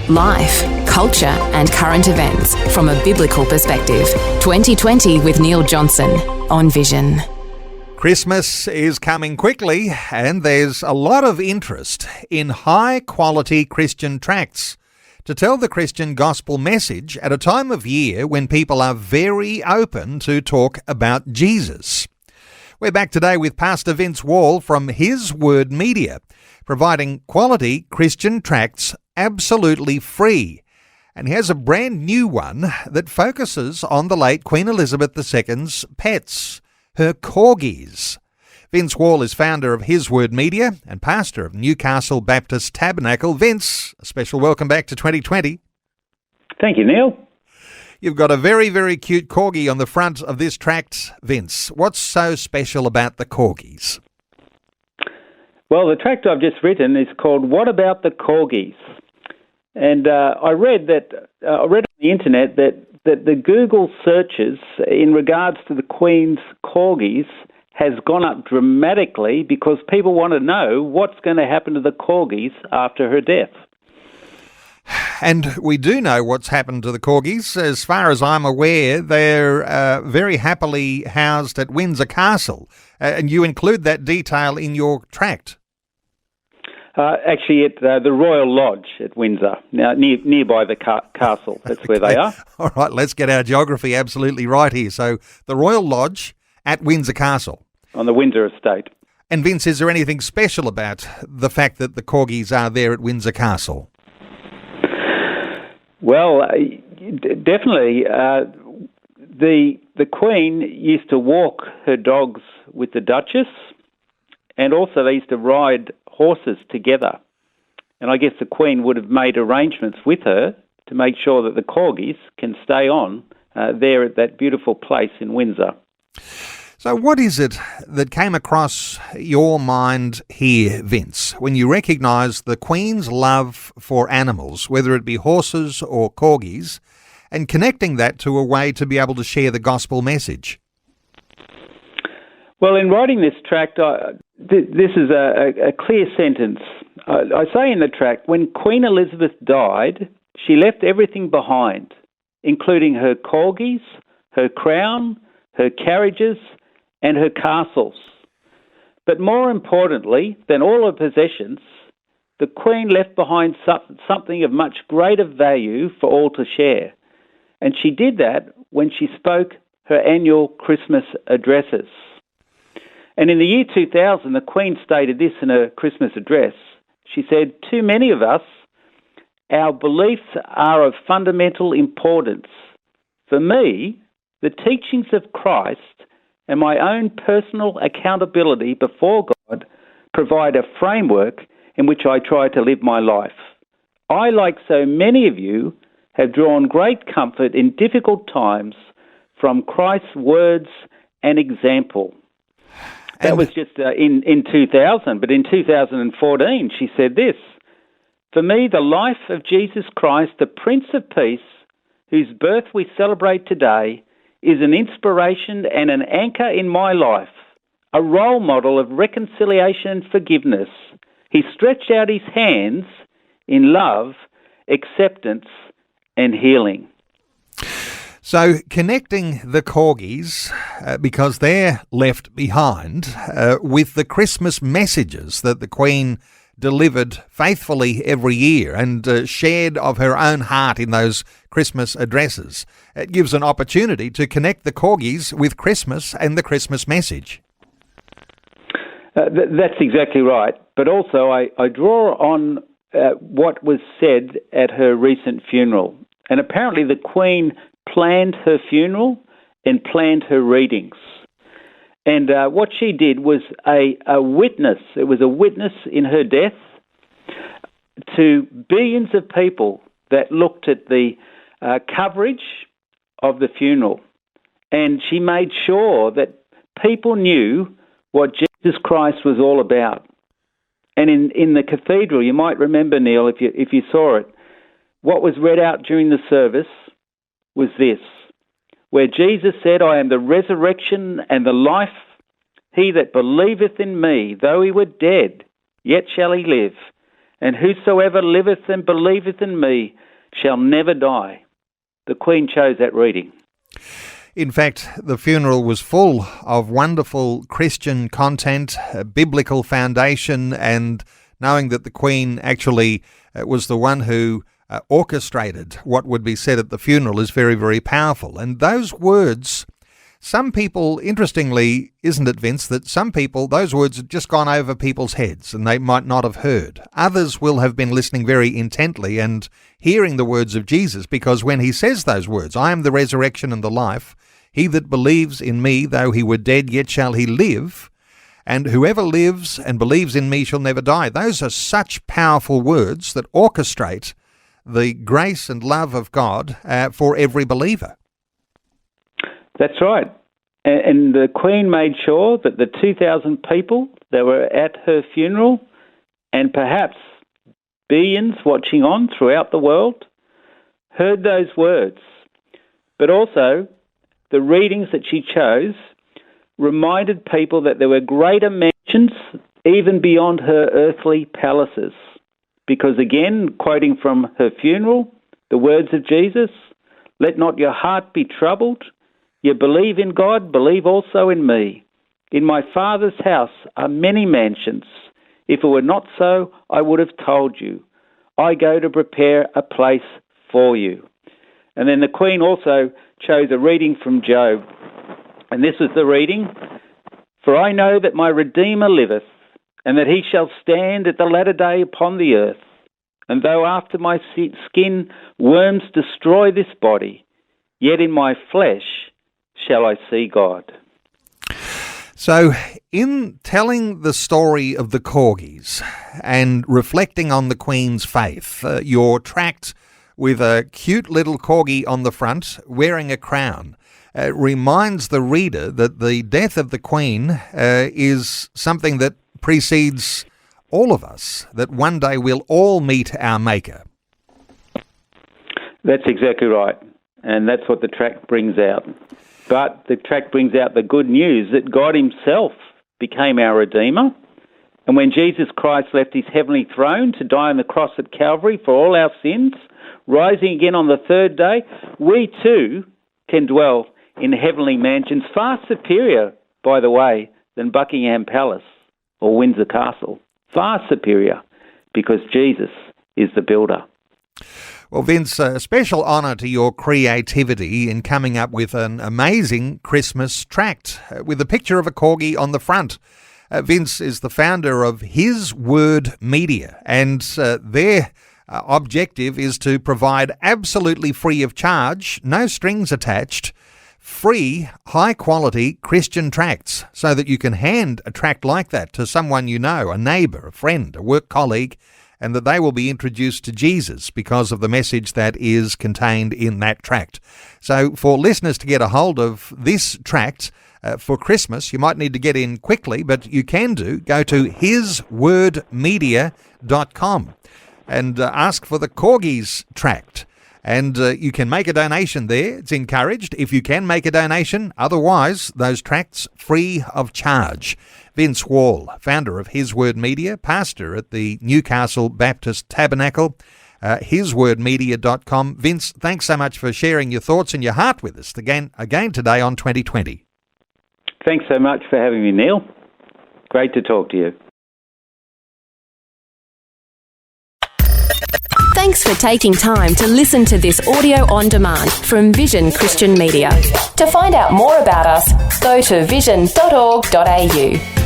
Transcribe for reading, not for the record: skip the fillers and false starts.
Life, culture and current events from a biblical perspective. 2020 with Neil Johnson on Vision. Christmas is coming quickly and there's a lot of interest in high-quality Christian tracts to tell the Christian gospel message at a time of year when people are very open to talk about Jesus. We're back today with Pastor Vince Wall from His Word Media, providing quality Christian tracts absolutely free. And he has a brand new one that focuses on the late Queen Elizabeth II's pets, her Corgis. Vince Wall is founder of His Word Media and pastor of Newcastle Baptist Tabernacle. Vince, a special welcome back to 2020. Thank you, Neil. You've got a very, very cute Corgi on the front of this tract, Vince. What's so special about the Corgis? Well, the tract I've just written is called "What About the Corgis?" And I read on the internet that the Google searches in regards to the Queen's Corgis has gone up dramatically because people want to know what's going to happen to the Corgis after her death. And we do know what's happened to the Corgis. As far as I'm aware, they're very happily housed at Windsor Castle. And you include that detail in your tract. Actually, at the Royal Lodge at Windsor, now nearby the castle. That's where they are. All right, let's get our geography absolutely right here. So the Royal Lodge at Windsor Castle. On the Windsor estate. And Vince, is there anything special about the fact that the Corgis are there at Windsor Castle? Well, definitely. The Queen used to walk her dogs with the Duchess, and also they used to ride horses together. And I guess the Queen would have made arrangements with her to make sure that the Corgis can stay on there at that beautiful place in Windsor. So what is it that came across your mind here, Vince, when you recognised the Queen's love for animals, whether it be horses or Corgis, and connecting that to a way to be able to share the gospel message? Well, in writing this tract, this is a clear sentence. I say in the tract, when Queen Elizabeth died, she left everything behind, including her Corgis, her crown, her carriages, and her castles. But more importantly than all her possessions, the Queen left behind something of much greater value for all to share. And she did that when she spoke her annual Christmas addresses. And in the year 2000, the Queen stated this in her Christmas address. She said, "To many of us, our beliefs are of fundamental importance. For me, the teachings of Christ and my own personal accountability before God provide a framework in which I try to live my life. I, like so many of you, have drawn great comfort in difficult times from Christ's words and example." That was just in 2000, but in 2014 she said this: "For me, the life of Jesus Christ, the Prince of Peace, whose birth we celebrate today, is an inspiration and an anchor in my life, a role model of reconciliation and forgiveness. He stretched out his hands in love, acceptance, and healing." So connecting the Corgis, because they're left behind, with the Christmas messages that the Queen delivered faithfully every year and shared of her own heart in those Christmas addresses, it gives an opportunity to connect the Corgis with Christmas and the Christmas message. That's exactly right. But also I draw on what was said at her recent funeral. And apparently the Queen planned her funeral and planned her readings. And what she did was a witness. It was a witness in her death to billions of people that looked at the coverage of the funeral. And she made sure that people knew what Jesus Christ was all about. And in the cathedral, you might remember, Neil, if you saw it, what was read out during the service was this, where Jesus said, "I am the resurrection and the life. He that believeth in me, though he were dead, yet shall he live. and whosoever liveth and believeth in me shall never die." The Queen chose that reading. In fact, the funeral was full of wonderful Christian content, biblical foundation, and knowing that the Queen actually was the one who orchestrated what would be said at the funeral is very, very powerful. And those words, some people, interestingly, isn't it, Vince, that some people, those words have just gone over people's heads and they might not have heard. Others will have been listening very intently and hearing the words of Jesus, because when he says those words, "I am the resurrection and the life, he that believes in me, though he were dead, yet shall he live, and whoever lives and believes in me shall never die." Those are such powerful words that orchestrate the grace and love of God for every believer. That's right. And the Queen made sure that the 2,000 people that were at her funeral, and perhaps billions watching on throughout the world, heard those words. But also, the readings that she chose reminded people that there were greater mansions even beyond her earthly palaces. Because again, quoting from her funeral, the words of Jesus, "Let not your heart be troubled. You believe in God, believe also in me. In my Father's house are many mansions. If it were not so, I would have told you. I go to prepare a place for you." And then the Queen also chose a reading from Job. And this was the reading, "For I know that my Redeemer liveth, and that he shall stand at the latter day upon the earth. And though after my skin worms destroy this body, yet in my flesh shall I see God." So, in telling the story of the Corgis and reflecting on the Queen's faith, your tract with a cute little corgi on the front wearing a crown reminds the reader that the death of the Queen is something that precedes all of us, that one day we'll all meet our Maker. That's exactly right, and that's what the tract brings out. But the tract brings out the good news that God himself became our Redeemer, and when Jesus Christ left his heavenly throne to die on the cross at Calvary for all our sins, rising again on the third day, we too can dwell in heavenly mansions, far superior, by the way, than Buckingham Palace or Windsor Castle. Far superior, because Jesus is the builder. Well, Vince, a special honour to your creativity in coming up with an amazing Christmas tract with a picture of a corgi on the front. Vince is the founder of His Word Media, and their objective is to provide absolutely free of charge, no strings attached, free, high-quality Christian tracts so that you can hand a tract like that to someone you know, a neighbour, a friend, a work colleague, and that they will be introduced to Jesus because of the message that is contained in that tract. So for listeners to get a hold of this tract for Christmas, you might need to get in quickly, but you can go to hiswordmedia.com and ask for the Corgis tract. And you can make a donation there. It's encouraged if you can make a donation. Otherwise, those tracts free of charge. Vince Wall, founder of His Word Media, pastor at the Newcastle Baptist Tabernacle, hiswordmedia.com. Vince, thanks so much for sharing your thoughts and your heart with us again today on 2020. Thanks so much for having me, Neil. Great to talk to you. Thanks for taking time to listen to this audio on demand from Vision Christian Media. To find out more about us, go to vision.org.au.